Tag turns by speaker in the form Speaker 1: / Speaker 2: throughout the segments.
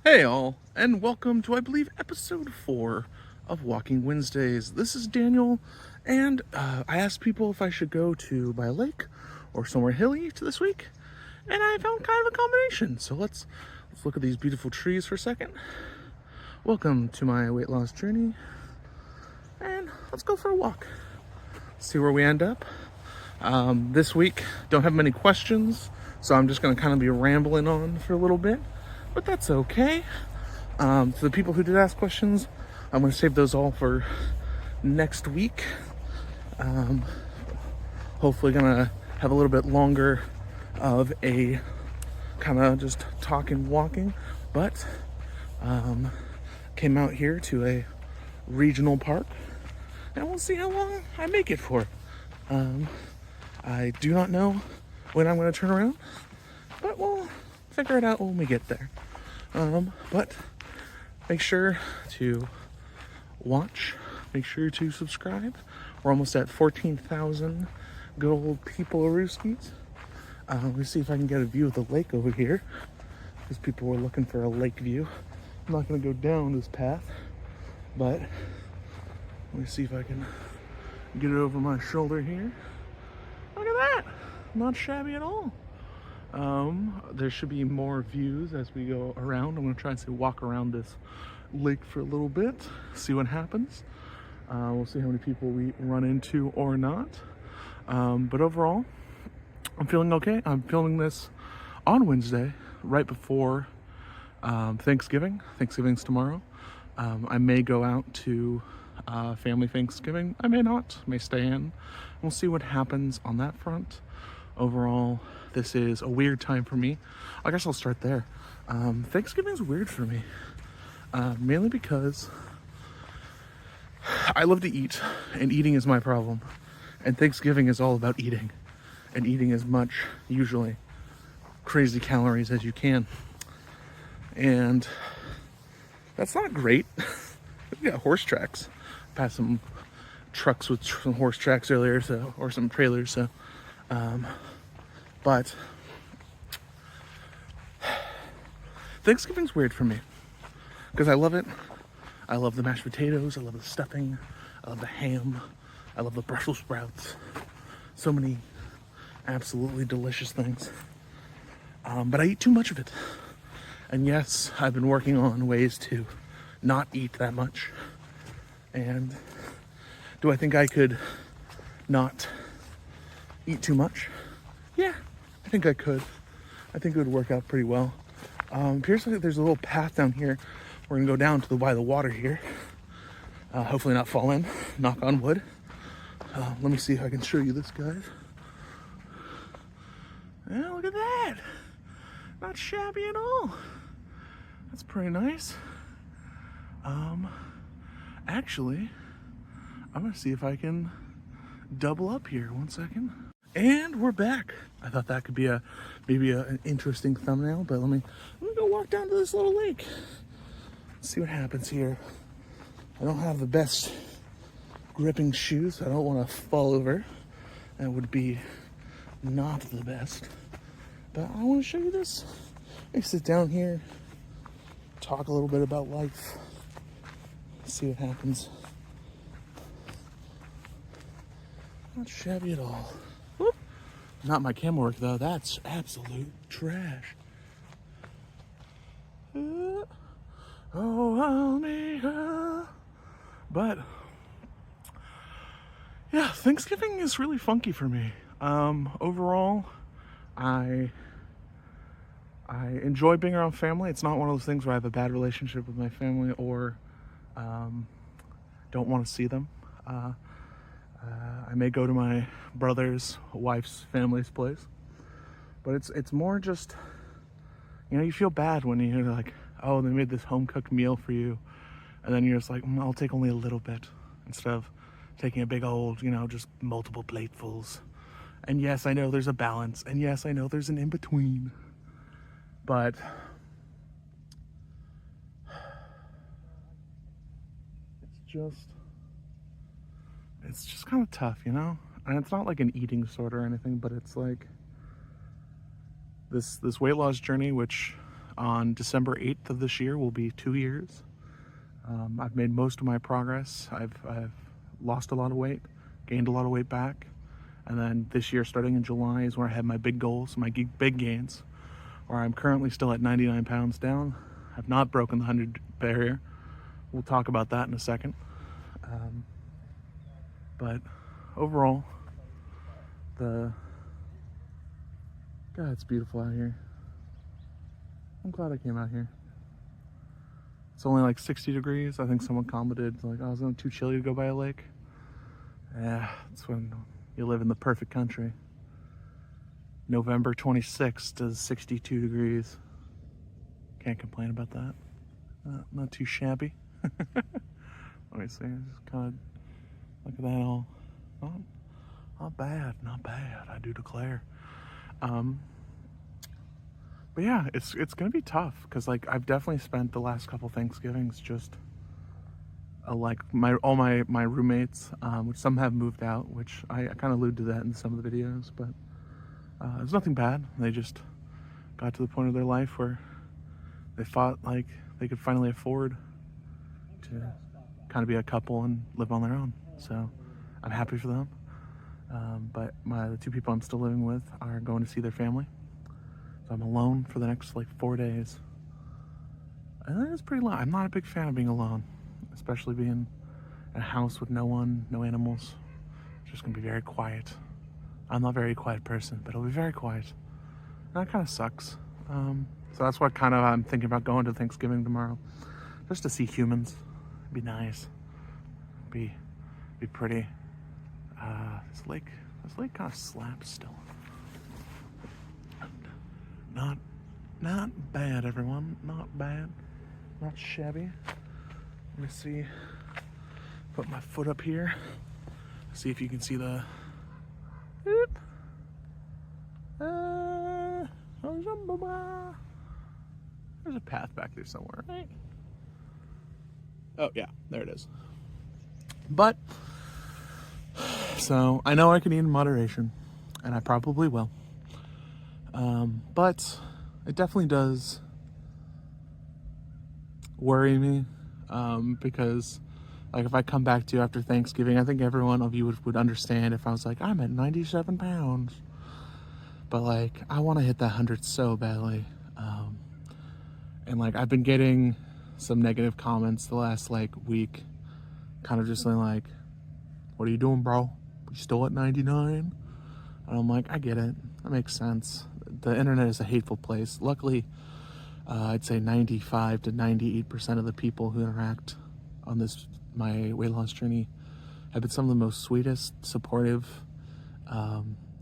Speaker 1: Hey all, and welcome to, I believe, episode 4 of Walking Wednesdays. This is Daniel, and I asked people if I should go to by a lake or somewhere hilly to this week, and I found kind of a combination. So let's look at these beautiful trees for a second. Welcome to my weight loss journey, and let's go for a walk. See where we end up. This week, don't have many questions, so I'm just going to kind of be rambling on for a little bit, but that's okay. For the people who did ask questions, I'm going to save those all for next week. Hopefully gonna have a little bit longer of a kind of just talking, walking, but came out here to a regional park, and we'll see how long I make it for. I do not know when I'm going to turn around, but we'll figure it out when we get there. But make sure to watch, make sure to subscribe. We're almost at 14,000 good old people-a-rooskies. Let me see if I can get a view of the lake over here, because people were looking for a lake view. I'm not going to go down this path, but let me see if I can get it over my shoulder here. Look at that! Not shabby at all. There should be more views as we go around. I'm going to try and walk around this lake for a little bit, see what happens. We'll see how many people we run into or not. But overall, I'm feeling okay. I'm filming this on Wednesday, right before Thanksgiving. Thanksgiving's tomorrow. I may go out to family Thanksgiving. I may not, may stay in. We'll see what happens on that front. Overall, this is a weird time for me. I guess I'll start there. Thanksgiving is weird for me, mainly because I love to eat, and eating is my problem. And Thanksgiving is all about eating, and eating as much, usually, crazy calories as you can. And that's not great. We got horse tracks. Passed some trucks with some horse tracks earlier, or some trailers, but Thanksgiving's weird for me because I love it. I love the mashed potatoes. I love the stuffing. I love the ham. I love the Brussels sprouts. So many absolutely delicious things. But I eat too much of it. And yes, I've been working on ways to not eat that much. And do I think I could not eat too much? Yeah, I think I could. I think it would work out pretty well. Appears like there's a little path down here. We're gonna go down to by the water here. Hopefully not fall in, knock on wood. Let me see if I can show you this, guys. Yeah, look at that. Not shabby at all. That's pretty nice. Actually, I'm gonna see if I can double up here. 1 second. And we're back. I thought that could be maybe an interesting thumbnail, but let me go walk down to this little lake. See what happens here. I don't have the best gripping shoes, so I don't want to fall over. That would be not the best. But I want to show you this. I sit down here, talk a little bit about life, see what happens. Not shabby at all. Whoop. Not my camera work though. That's absolute trash. Oh, I'll make her. But yeah, Thanksgiving is really funky for me. Overall, I enjoy being around family. It's not one of those things where I have a bad relationship with my family or don't want to see them. I may go to my brother's wife's family's place, but it's more just, you feel bad when you're like, oh, they made this home cooked meal for you, and then you're just like, I'll take only a little bit instead of taking a big old, just multiple platefuls. And yes, I know there's a balance, and yes, I know there's an in-between, but it's just kind of tough, and it's not like an eating disorder or anything, but it's like this weight loss journey, which On December 8th of this year will be 2 years. I've made most of my progress. I've lost a lot of weight, gained a lot of weight back. And then this year, starting in July, is where I had my big goals, my big gains, where I'm currently still at 99 pounds down. I've not broken the 100 barrier. We'll talk about that in a second. But overall, God, it's beautiful out here. I'm glad I came out here. It's only like 60 degrees. I think someone commented like, "Oh, it's too chilly to go by a lake." Yeah, it's when you live in the perfect country. November 26th is 62 degrees. Can't complain about that. Not too shabby. Let me see. Just kind of look at that all. Not bad. Not bad. I do declare. But yeah, it's gonna be tough because like I've definitely spent the last couple Thanksgivings just like all my roommates, which some have moved out, which I kind of allude to that in some of the videos, but it's nothing bad. They just got to the point of their life where they thought like they could finally afford to kind of be a couple and live on their own. So I'm happy for them. But the two people I'm still living with are going to see their family. So I'm alone for the next like 4 days. And it's pretty long. I'm not a big fan of being alone, especially being in a house with no one, no animals. It's just gonna be very quiet. I'm not a very quiet person, but it'll be very quiet. And that kind of sucks. So that's what kind of I'm thinking about going to Thanksgiving tomorrow, just to see humans. It'd be nice. Be pretty. This lake kind of slaps still. Not bad, everyone. Not bad. Not shabby. Let me see. Put my foot up here. See if you can see the. There's a path back there somewhere, right? Oh yeah, there it is. But so I know I can eat in moderation, and I probably will. But it definitely does worry me, because like if I come back to you after Thanksgiving, I think every one of you would understand if I was like, I'm at 97 pounds. But like, I want to hit that 100 so badly. And like, I've been getting some negative comments the last like week, kind of just saying like, what are you doing, bro? You still at 99? And I'm like, I get it. That makes sense. The internet is a hateful place. Luckily, I'd say 95 to 98% of the people who interact on my weight loss journey have been some of the most sweetest, supportive,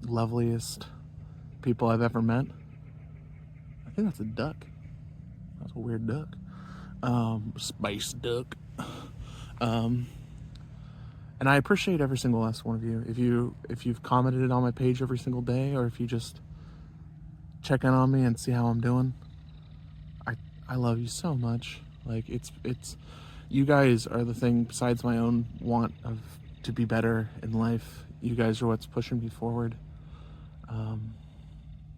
Speaker 1: loveliest people I've ever met. I think that's a duck. That's a weird duck. Space duck. And I appreciate every single last one of you. If you've commented on my page every single day, or if you just check in on me and see how I'm doing, I love you so much. Like it's you guys are the thing besides my own want to be better in life. You guys are what's pushing me forward.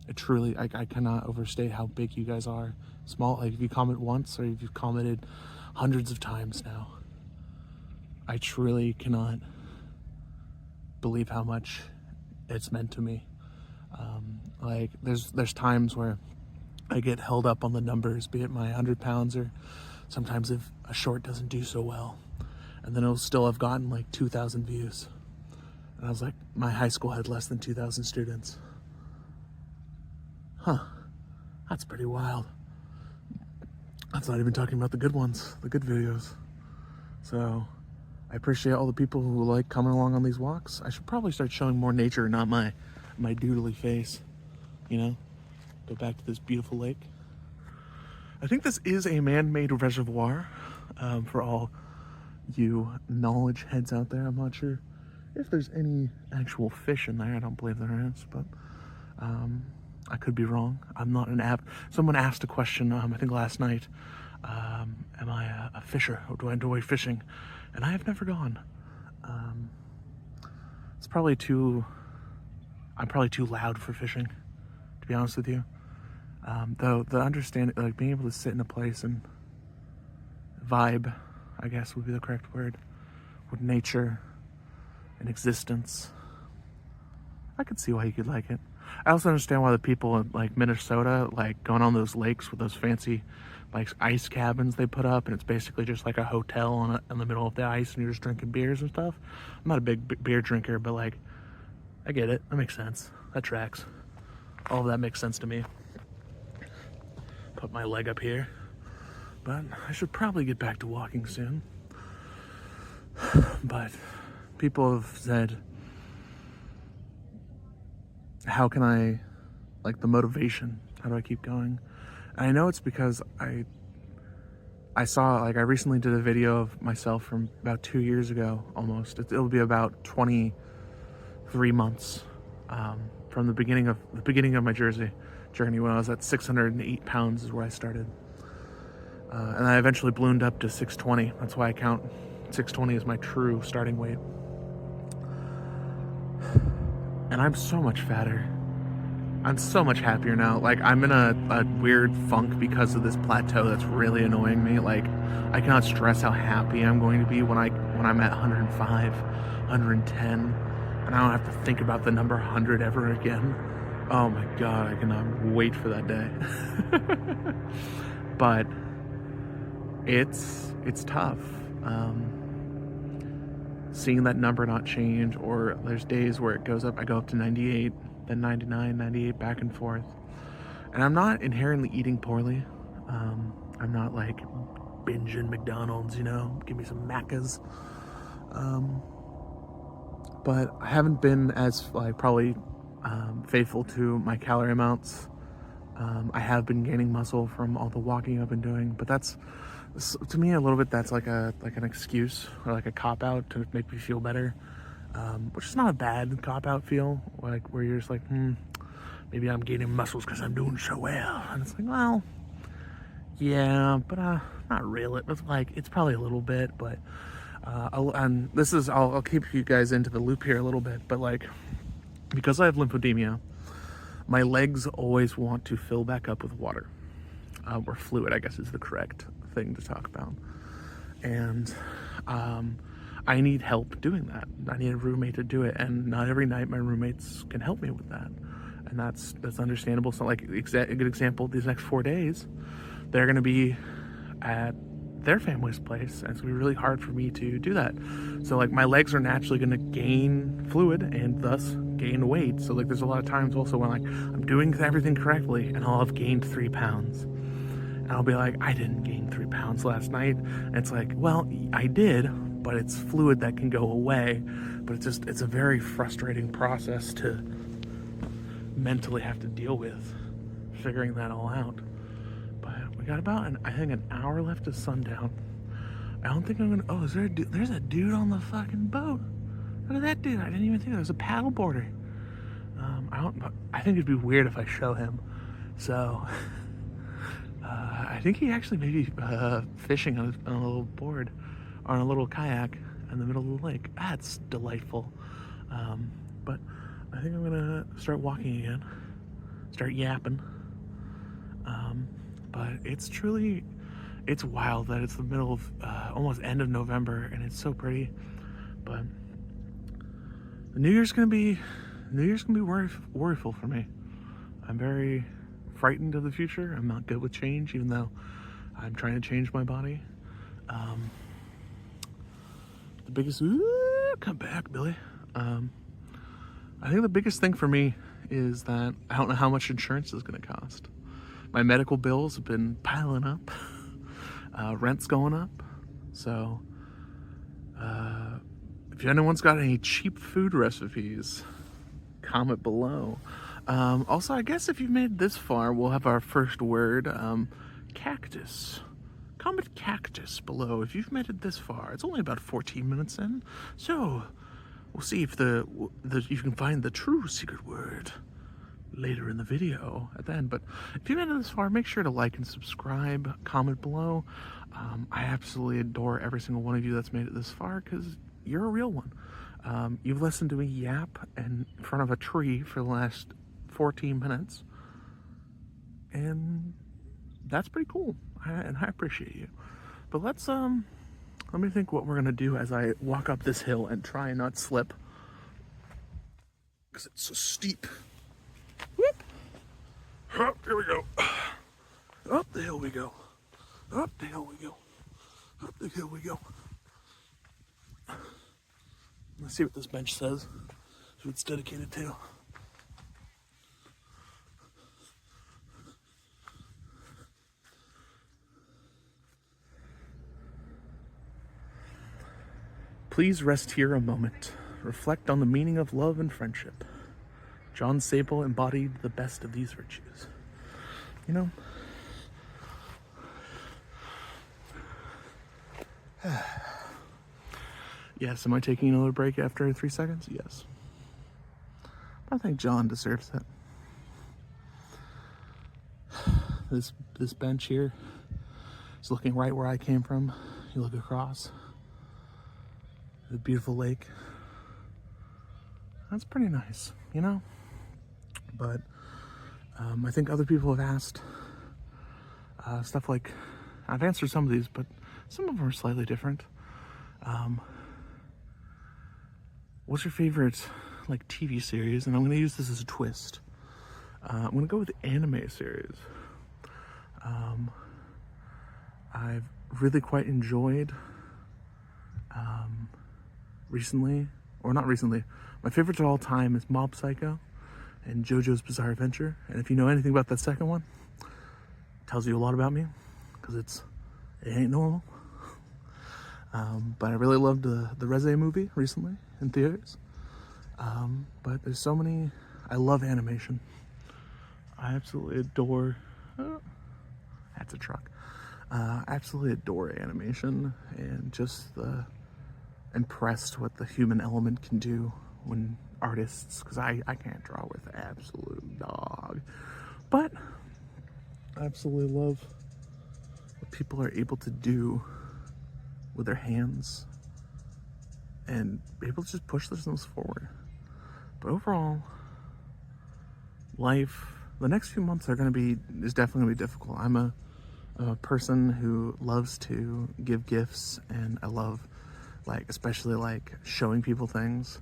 Speaker 1: It truly, I cannot overstate how big you guys are. Small, like if you comment once or if you've commented hundreds of times now, I truly cannot believe how much it's meant to me. Like there's times where I get held up on the numbers, be it my 100 pounds or sometimes if a short doesn't do so well, and then it'll still have gotten like 2,000 views. And I was like, my high school had less than 2,000 students. Huh, that's pretty wild. That's not even talking about the good ones, the good videos. So I appreciate all the people who like coming along on these walks. I should probably start showing more nature, not my doodly face, you know? Go back to this beautiful lake. I think this is a man-made reservoir, for all you knowledge heads out there. I'm not sure if there's any actual fish in there. I don't believe there is, but I could be wrong. I'm not an someone asked a question, I think last night, am I a fisher, or do I enjoy fishing? And I have never gone. It's probably I'm probably too loud for fishing, to be honest with you. Though the understanding, like being able to sit in a place and vibe, I guess would be the correct word, with nature and existence, I could see why you could like it. I also understand why the people in like Minnesota like going on those lakes with those fancy like ice cabins they put up, and it's basically just like a hotel in the middle of the ice, and you're just drinking beers and stuff. I'm not a big beer drinker, but like I get it. That makes sense. That tracks. All of that makes sense to me. Put my leg up here, but I should probably get back to walking soon. But people have said, how can I, like the motivation, how do I keep going? And I know it's because I saw, like I recently did a video of myself from about 2 years ago almost. It'll be about 23 months from the beginning of my Jersey journey, when I was at 608 pounds is where I started. And I eventually ballooned up to 620. That's why I count 620 as my true starting weight. And I'm so much fatter. I'm so much happier now. Like I'm in a weird funk because of this plateau that's really annoying me. Like I cannot stress how happy I'm going to be when I'm at 105, 110, and I don't have to think about the number 100 ever again. Oh my god, I cannot wait for that day. But it's tough. Seeing that number not change, or there's days where it goes up, I go up to 98, then 99, 98, back and forth. And I'm not inherently eating poorly. I'm not like binging McDonald's, give me some Maccas. But I haven't been as like probably faithful to my calorie amounts. I have been gaining muscle from all the walking I've been doing, but that's, to me, a little bit, that's like an excuse or like a cop-out to make me feel better, which is not a bad cop-out feel, like where you're just like, maybe I'm gaining muscles because I'm doing so well, and it's like, well, yeah, but not really. It's probably a little bit, but I'll keep you guys into the loop here a little bit, but like, because I have lymphedema, my legs always want to fill back up with water, or fluid, I guess is the correct thing to talk about. And I need help doing that. I need a roommate to do it, and not every night my roommates can help me with that, and that's understandable. So like a good example, these next 4 days they're going to be at their family's place, and it's going to be really hard for me to do that. So like my legs are naturally going to gain fluid and thus gain weight. So like there's a lot of times also when like I'm doing everything correctly and I'll have gained 3 pounds, and I'll be like, I didn't gain 3 pounds last night, and it's like, well, I did, but it's fluid that can go away. But it's a very frustrating process to mentally have to deal with, figuring that all out. But we got about I think an hour left of sundown. I don't think I'm gonna, oh, is there a dude? There's a dude on the fucking boat. Look at that dude. I didn't even think there was a paddleboarder. I think it'd be weird if I show him. So I think he actually may be fishing on a little board, or on a little kayak in the middle of the lake. That's delightful. But I think I'm gonna start walking again, start yapping. But it's wild that it's the middle of almost end of November, and it's so pretty. But the New Year's gonna be worryful for me. I'm very frightened of the future. I'm not good with change, even though I'm trying to change my body. The biggest, come back, Billy. I think the biggest thing for me is that I don't know how much insurance is going to cost. My medical bills have been piling up. Rent's going up. So if anyone's got any cheap food recipes, comment below. Also, I guess if you've made it this far, we'll have our first word, cactus. Comment cactus below if you've made it this far. It's only about 14 minutes in, so we'll see if you can find the true secret word later in the video at the end. But if you made it this far, make sure to like and subscribe, comment below. I absolutely adore every single one of you that's made it this far, because you're a real one. You've listened to me yap in front of a tree for the last 14 minutes, and that's pretty cool. And I appreciate you. But let me think what we're gonna do as I walk up this hill and try and not slip, because it's so steep. Whoop! Up, here we go. Up the hill we go. Up the hill we go. Up the hill we go. Let's see what this bench says. Who it's dedicated to. Please rest here a moment. Reflect on the meaning of love and friendship. John Sable embodied the best of these virtues. You know? Yes, am I taking another break after 3 seconds? Yes. I think John deserves it. This bench here is looking right where I came from. You look across. The beautiful lake. That's pretty nice, you know? But I think other people have asked stuff like, I've answered some of these, but some of them are slightly different. What's your favorite like TV series? And I'm gonna use this as a twist. I'm gonna go with anime series. I've really quite enjoyed recently, or not recently, my favorite of all time is Mob Psycho and JoJo's Bizarre Adventure. And if you know anything about that second one, it tells you a lot about me, because it ain't normal. But I really loved the Reze movie recently in theaters. But there's so many, I love animation. I absolutely adore, that's a truck. Absolutely adore animation, and just impressed what the human element can do when artists, because I can't draw with absolute dog, but I absolutely love what people are able to do with their hands and be able to just push themselves forward. But overall, life, the next few months is definitely gonna be difficult. I'm a person who loves to give gifts, and I love, like, especially like showing people things.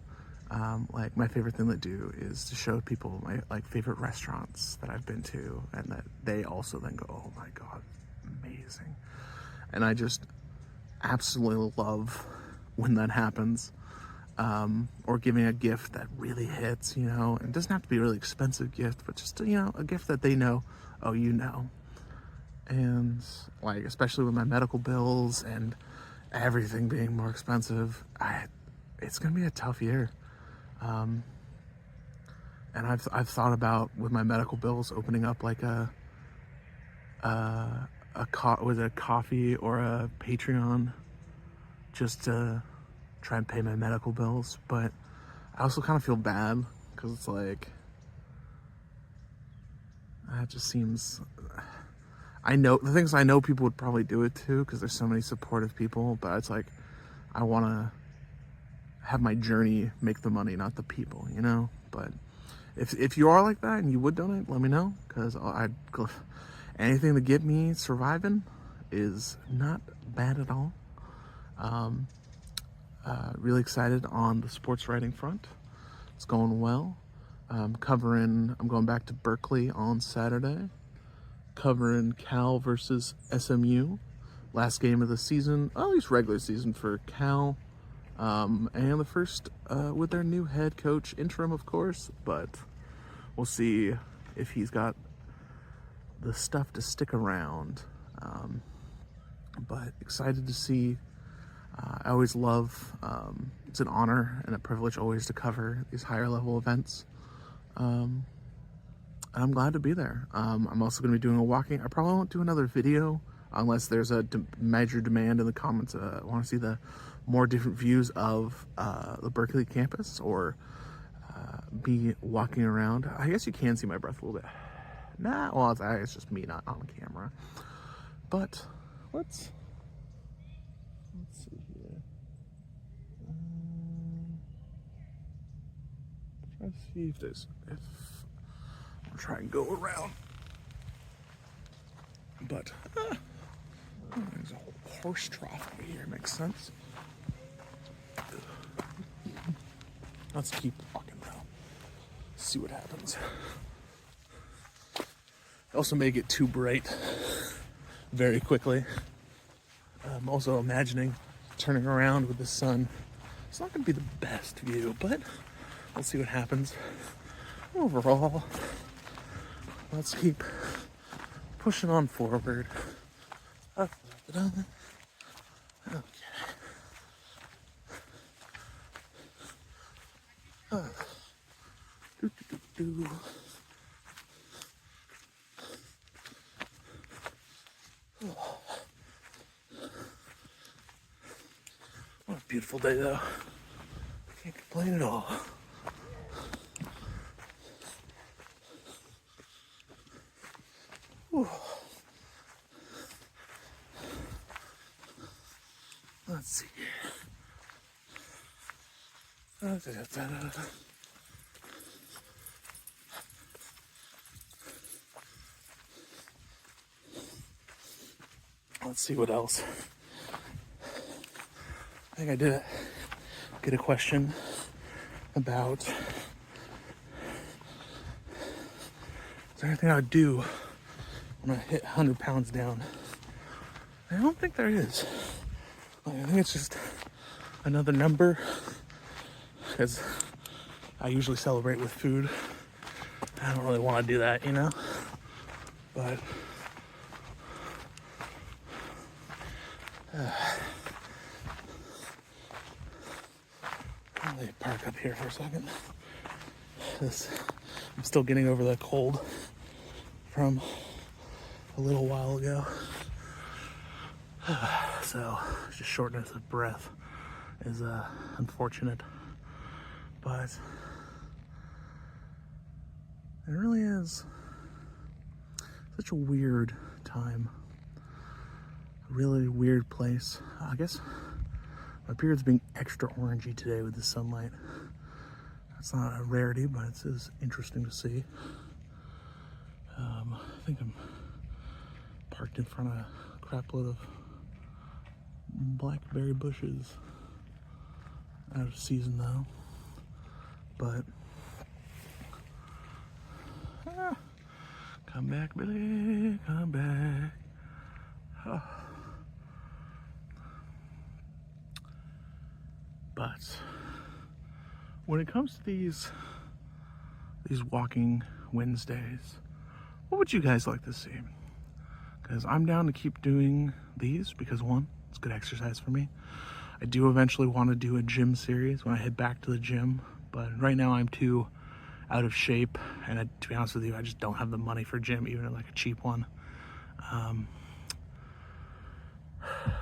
Speaker 1: Like, my favorite thing to do is to show people my like favorite restaurants that I've been to, and that they also then go, oh my god, amazing. And I just absolutely love when that happens. Or giving a gift that really hits, you know. It doesn't have to be a really expensive gift, but just, you know, a gift that they know, oh, you know. And like, especially with my medical bills and everything being more expensive, it's gonna be a tough year. And I've thought about, with my medical bills, opening up like a coffee or a Patreon, just to try and pay my medical bills. But I also kind of feel bad, because it's like, that just seems, I know people would probably do it too, because there's so many supportive people, but it's like, I want to have my journey make the money, not the people, you know. But if you are like that and you would donate, let me know, because anything to get me surviving is not bad at all. Really excited on the sports writing front. It's going well. I'm going back to Berkeley on Saturday, covering Cal versus SMU. Last game of the season, at least regular season for Cal. And the first with their new head coach, interim of course, but we'll see if he's got the stuff to stick around. But excited to see. I always love, it's an honor and a privilege always to cover these higher level events. And I'm glad to be there. I'm also going to be doing a walking. I probably won't do another video unless there's a major demand in the comments. I want to see the more different views of the Berkeley campus, or be walking around. I guess you can see my breath a little bit. Well, it's just me not on camera. But let's see here. Try to see if I'll try and go around. but there's a whole horse trough over here. Makes sense. Let's keep walking though. See what happens. I also may get too bright very quickly. I'm also imagining turning around with the sun. It's not going to be the best view, but we'll see what happens. Overall, let's keep pushing on forward. Okay. Do. What a beautiful day, though. Can't complain at all. Whew. Let's see here. Let's see what else. I think I did get a question about is there anything I would do when I hit 100 pounds down. I don't think there is. I think it's just another number, because I usually celebrate with food. I don't really want to do that, you know? But I'll park up here for a second. I'm still getting over the cold from a little while ago. So just shortness of breath is unfortunate, but it really is such a weird time, a really weird place. I guess my beard's being extra orangey today with the sunlight. That's not a rarity, but it's interesting to see. I think I'm parked in front of a crap load of blackberry bushes. Out of season though, but come back, Billy, come back. But when it comes to these walking Wednesdays, what would you guys like to see? Because I'm down to keep doing these because one, it's good exercise for me. I do eventually want to do a gym series when I head back to the gym, but right now I'm too out of shape, and to be honest with you, I just don't have the money for gym, even like a cheap one.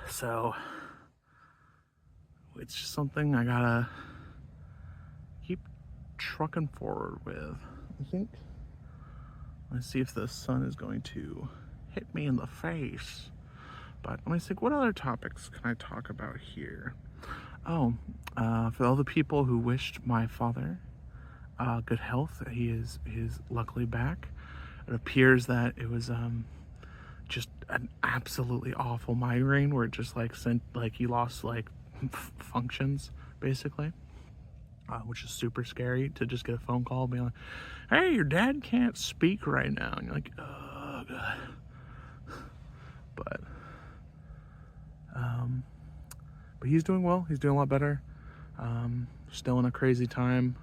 Speaker 1: So it's just something I gotta keep trucking forward with. I think. Let's see if the sun is going to hit me in the face. But let me think, what other topics can I talk about here? Oh, for all the people who wished my father good health, he is luckily back. It appears that it was just an absolutely awful migraine where it just he lost functions basically, which is super scary to just get a phone call being like, "Hey, your dad can't speak right now," and you're like, "Oh god." But he's doing well. He's doing a lot better. Still in a crazy time.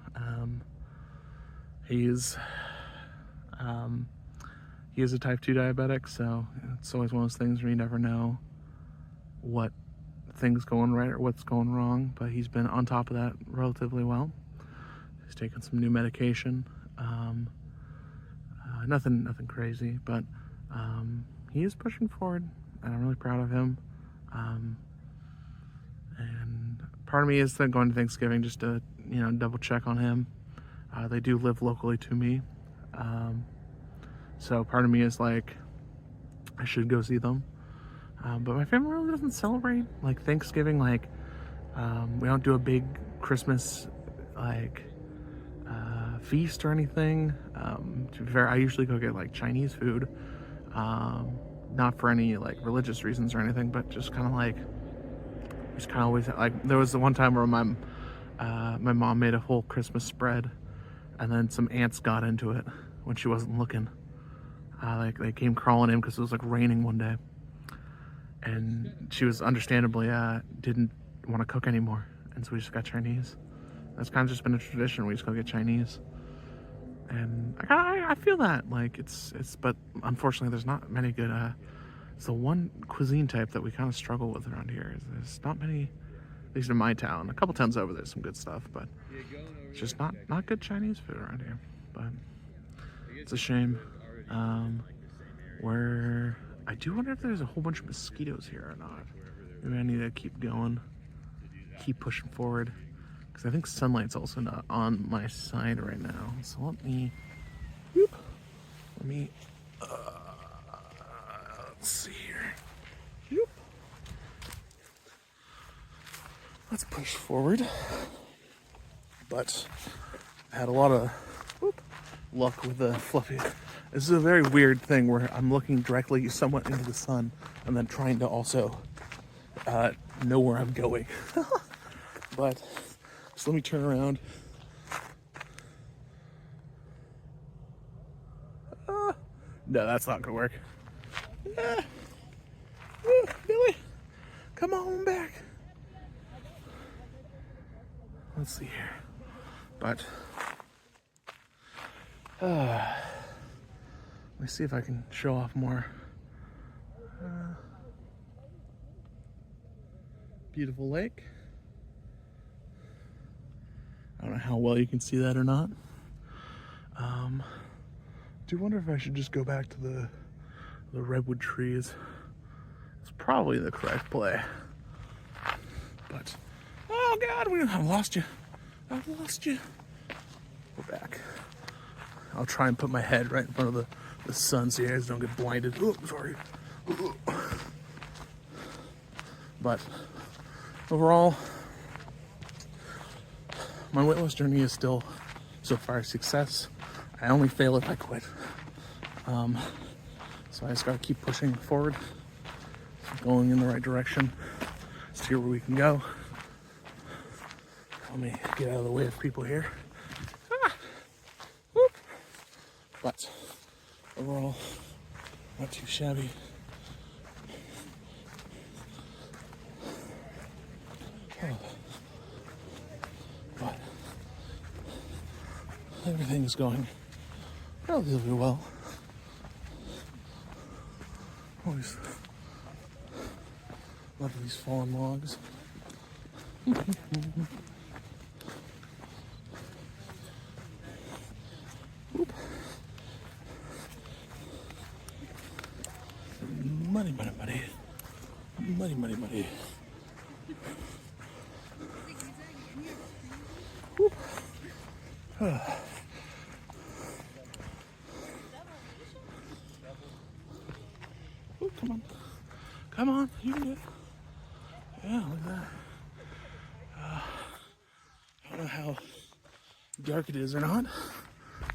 Speaker 1: He is a type 2 diabetic, so it's always one of those things where you never know what thing's going right or what's going wrong, but he's been on top of that relatively well. He's taken some new medication. Nothing crazy, but he is pushing forward, and I'm really proud of him. And part of me is then going to Thanksgiving just to, double check on him. They do live locally to me. So part of me is like, I should go see them. But my family really doesn't celebrate Thanksgiving. We don't do a big Christmas feast or anything. To be fair, I usually go get Chinese food. not for any like religious reasons or anything, but just kind of like, just kind of always like, there was the one time where my mom made a whole Christmas spread, and then some ants got into it when she wasn't looking. Like they came crawling in because it was like raining one day, and she was understandably didn't want to cook anymore, and so we just got Chinese. That's kind of just been a tradition. We just go get Chinese, and I feel that like it's but unfortunately there's not many good. It's the one cuisine type that we kind of struggle with around here. There's not many, at least in my town. A couple towns over there's some good stuff, but it's just not good Chinese food around here. But it's a shame. Where I do wonder if there's a whole bunch of mosquitoes here or not. Maybe I need to keep going, keep pushing forward, because I think sunlight's also not on my side right now. So let me let's see here. Let's push forward. But I had a lot of luck with the fluffy. This is a very weird thing where I'm looking directly somewhat into the sun and then trying to also know where I'm going. But just let me turn around. No, that's not gonna work. Billy, come on back. Let's see here. But let me see if I can show off more. Beautiful lake. I don't know how well you can see that or not. Do wonder if I should just go back to the redwood trees. It's probably the correct play. But oh God, I've lost you. I've lost you. We're back. I'll try and put my head right in front of the sun so you guys don't get blinded. Oh, sorry. But overall, my weight loss journey is still so far a success. I only fail if I quit. So I just gotta keep pushing forward, going in the right direction, see where we can go. Let me get out of the way of people here. But overall, not too shabby. But everything is going relatively well. Always love these fallen logs. Muddy, muddy, muddy. Muddy, muddy, muddy. Oh, come on. Come on, you can do it. Yeah, look at that. I don't know how dark it is or not,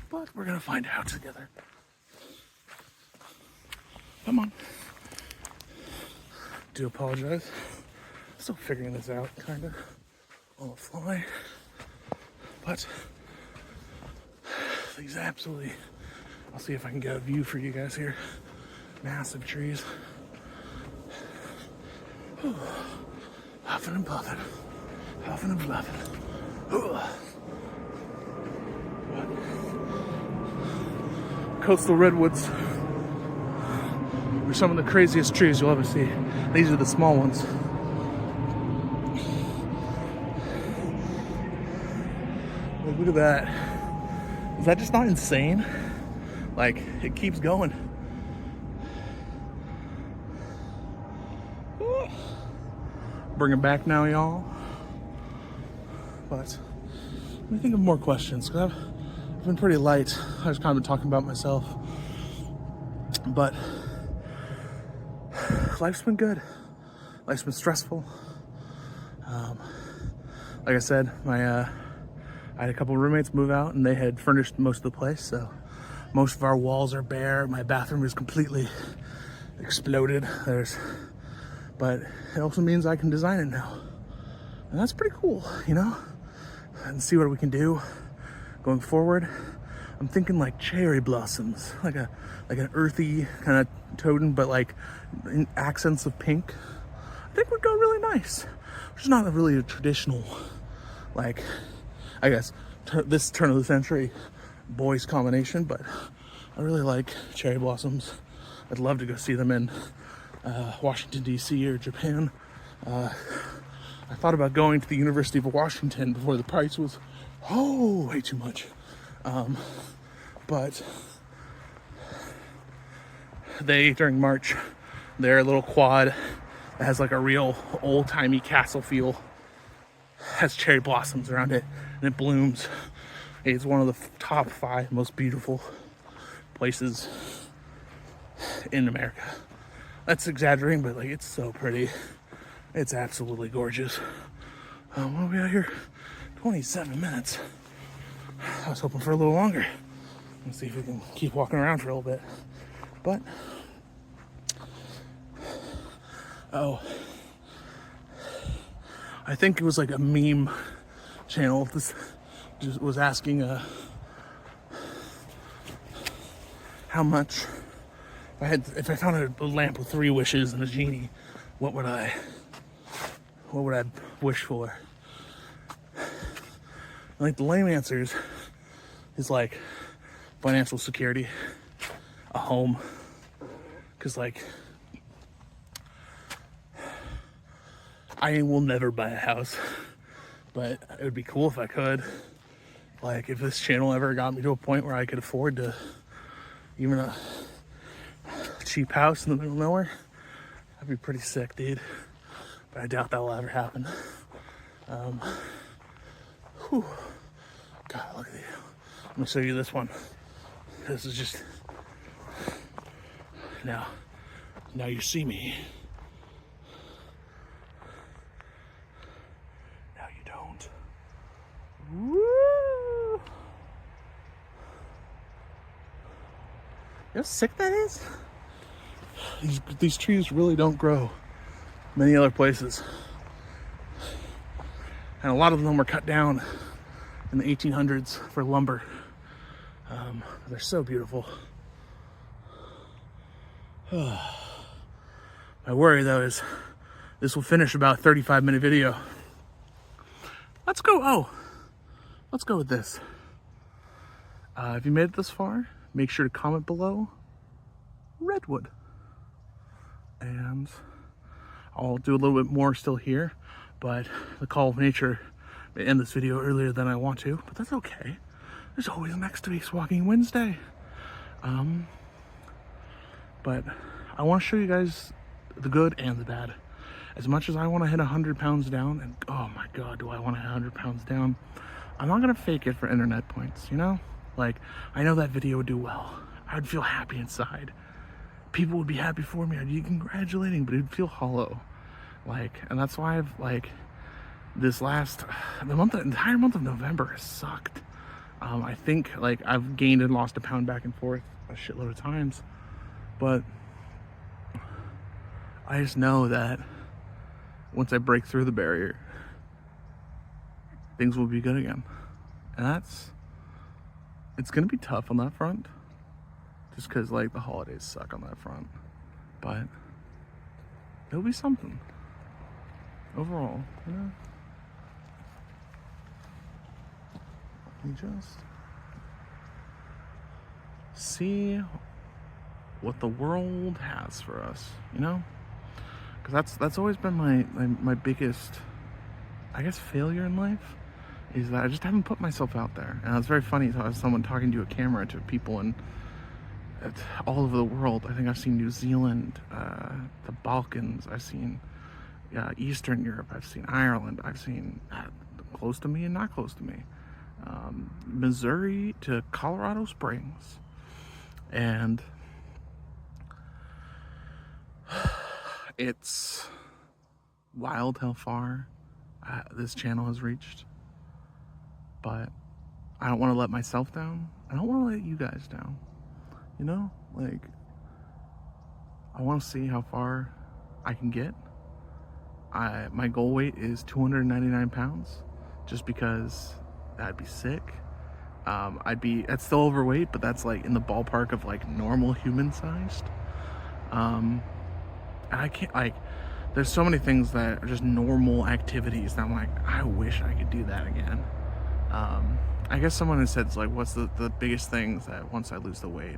Speaker 1: but we're gonna find out together. Come on. Do apologize. Still figuring this out, kind of, on the fly. But these absolutely, I'll see if I can get a view for you guys here. Massive trees. Whew. Huffing and puffing. Huffing and fluffing. Coastal redwoods are some of the craziest trees you'll ever see. These are the small ones. Look at that. Is that just not insane? Like, it keeps going. Bring it back now, y'all. But let me think of more questions, because I've been pretty light. I was kind of been talking about myself. But life's been good. Life's been stressful. Like I said, I had a couple of roommates move out, and they had furnished most of the place, so most of our walls are bare. My bathroom is completely exploded. But it also means I can design it now. And that's pretty cool, you know? And see what we can do going forward. I'm thinking like cherry blossoms, like an earthy kind of totem, but like in accents of pink. I think would go really nice. Which is not really a traditional, like, I guess, this turn of the century boys combination, but I really like cherry blossoms. I'd love to go see them in Washington, D.C. or Japan. I thought about going to the University of Washington before the price was, way too much. But during March, their little quad that has like a real old-timey castle feel, has cherry blossoms around it, and it blooms. It's one of the top 5 most beautiful places in America. That's exaggerating, but like it's so pretty. It's absolutely gorgeous. What are we out here? 27 minutes. I was hoping for a little longer. Let's see if we can keep walking around for a little bit. But, I think it was like a meme channel. This just was asking how much, if I found a lamp with 3 wishes and a genie, what would I wish for? Like the lame answers is like financial security, a home, because like I will never buy a house, but it would be cool if I could. Like if this channel ever got me to a point where I could afford to even a cheap house in the middle of nowhere, that'd be pretty sick, dude. But I doubt that will ever happen. God, look at you. I'm gonna show you this one. This is just now you see me. Now you don't. Woo! You know how sick that is? These trees really don't grow many other places. And a lot of them were cut down in the 1800s for lumber. They're so beautiful. My worry though is this will finish about a 35-minute video. Let's go with this. If you made it this far, make sure to comment below redwood. And I'll do a little bit more still here, but the call of nature may end this video earlier than I want to, but that's okay. There's always next week's Walking Wednesday. But I want to show you guys the good and the bad. As much as I want to hit 100 pounds down, and oh my God, do I want to hit 100 pounds down, I'm not going to fake it for internet points, you know? Like, I know that video would do well. I'd feel happy inside. People would be happy for me. I'd be congratulating, but it'd feel hollow. Like, and that's why I've, like, the entire month of November has sucked. I think, like, I've gained and lost a pound back and forth a shitload of times. But I just know that once I break through the barrier, things will be good again. And it's gonna be tough on that front. Just because, like, the holidays suck on that front. But it'll be something. Overall, you know? Let me just see what the world has for us, you know? Because that's always been my biggest, I guess, failure in life, is that I just haven't put myself out there. And it's very funny to have someone talking to a camera to people in all over the world. I think I've seen New Zealand, the Balkans, I've seen Eastern Europe, I've seen Ireland, I've seen close to me and not close to me, Missouri to Colorado Springs. And it's wild how far this channel has reached, but I don't want to let myself down. I don't want to let you guys down. You know, like, I want to see how far I can get. My goal weight is 299 pounds, just because that'd be sick. That's still overweight, but that's like in the ballpark of like normal human sized. And I can't, like, there's so many things that are just normal activities that I'm like, I wish I could do that again. I guess someone has said, like, what's the biggest things that once I lose the weight?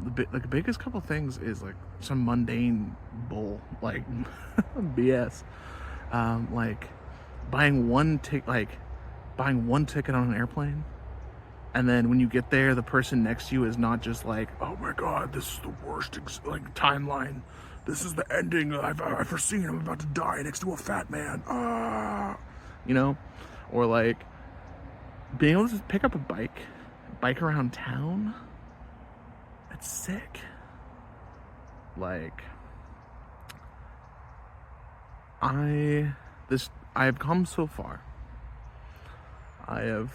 Speaker 1: The biggest couple things is like some mundane bull, like BS. Like buying one ticket on an airplane, and then when you get there, the person next to you is not just like, oh my god, this is the worst timeline. This is the ending I've ever seen. I'm about to die next to a fat man. Or like being able to just pick up a bike around town. That's sick. Like, I've come so far. I've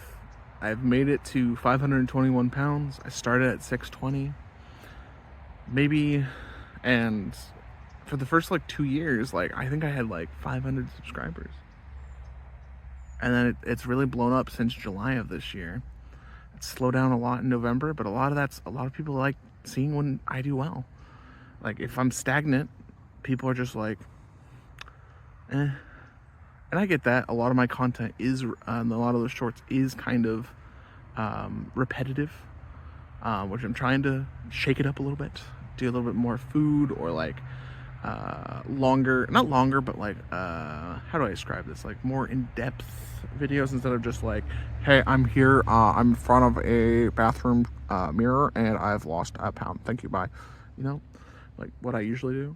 Speaker 1: made it to 521 pounds. I started at 620. Maybe, and for the first like 2 years, like I think I had like 500 subscribers. And then it's really blown up since July of this year. It's slowed down a lot in November, but a lot of people like seeing when I do well. Like if I'm stagnant, people are just like, eh. And I get that. A lot of my content is, a lot of those shorts is kind of repetitive, which I'm trying to shake it up a little bit, do a little bit more food, or like not longer, but like, how do I describe this? Like more in-depth videos instead of just like, hey, I'm here, I'm in front of a bathroom mirror and I've lost a pound. Thank you, bye. Like what I usually do.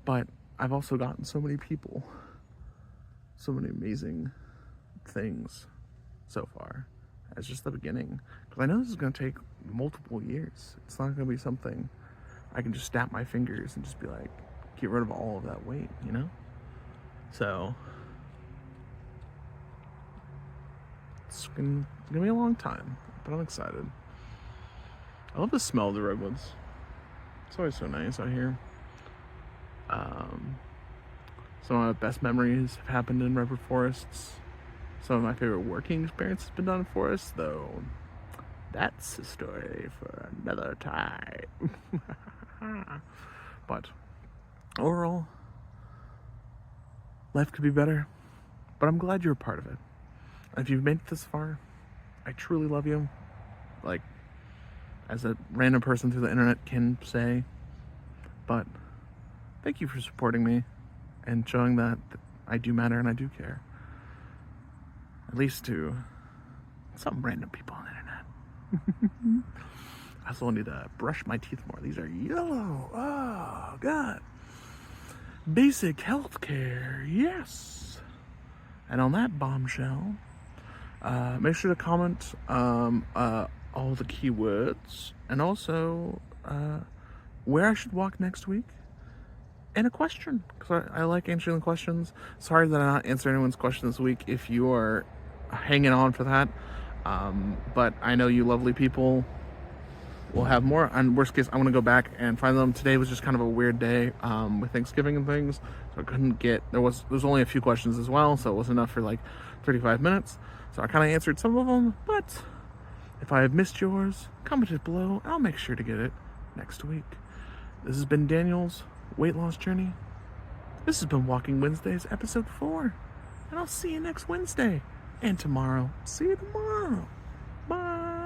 Speaker 1: But I've also gotten so many people, so many amazing things so far. It's just the beginning. Because I know this is going to take multiple years. It's not going to be something I can just snap my fingers and just be like, get rid of all of that weight, So, it's going to be a long time, but I'm excited. I love the smell of the redwoods. It's always so nice out here. Some of my best memories have happened in redwood forests. Some of my favorite working experience has been done in forests, though that's a story for another time. But overall, life could be better, but I'm glad you're a part of it. And if you've made it this far, I truly love you. Like, as a random person through the internet can say, but thank you for supporting me and showing that I do matter and I do care. At least to some random people on the internet. I also need to brush my teeth more. These are yellow. Oh, God. Basic health care. Yes. And on that bombshell, make sure to comment all the keywords and also where I should walk next week. And a question, because I like answering the questions. Sorry that I not answered anyone's question this week if you are hanging on for that. But I know you lovely people will have more. And worst case, I want to go back and find them. Today was just kind of a weird day with Thanksgiving and things. So I couldn't get, there was only a few questions as well. So it wasn't enough for like 35 minutes. So I kind of answered some of them. But if I have missed yours, comment it below. I'll make sure to get it next week. This has been Daniel's weight loss journey. This has been Walking Wednesdays, episode 4. And I'll see you next Wednesday. And tomorrow. See you tomorrow. Bye.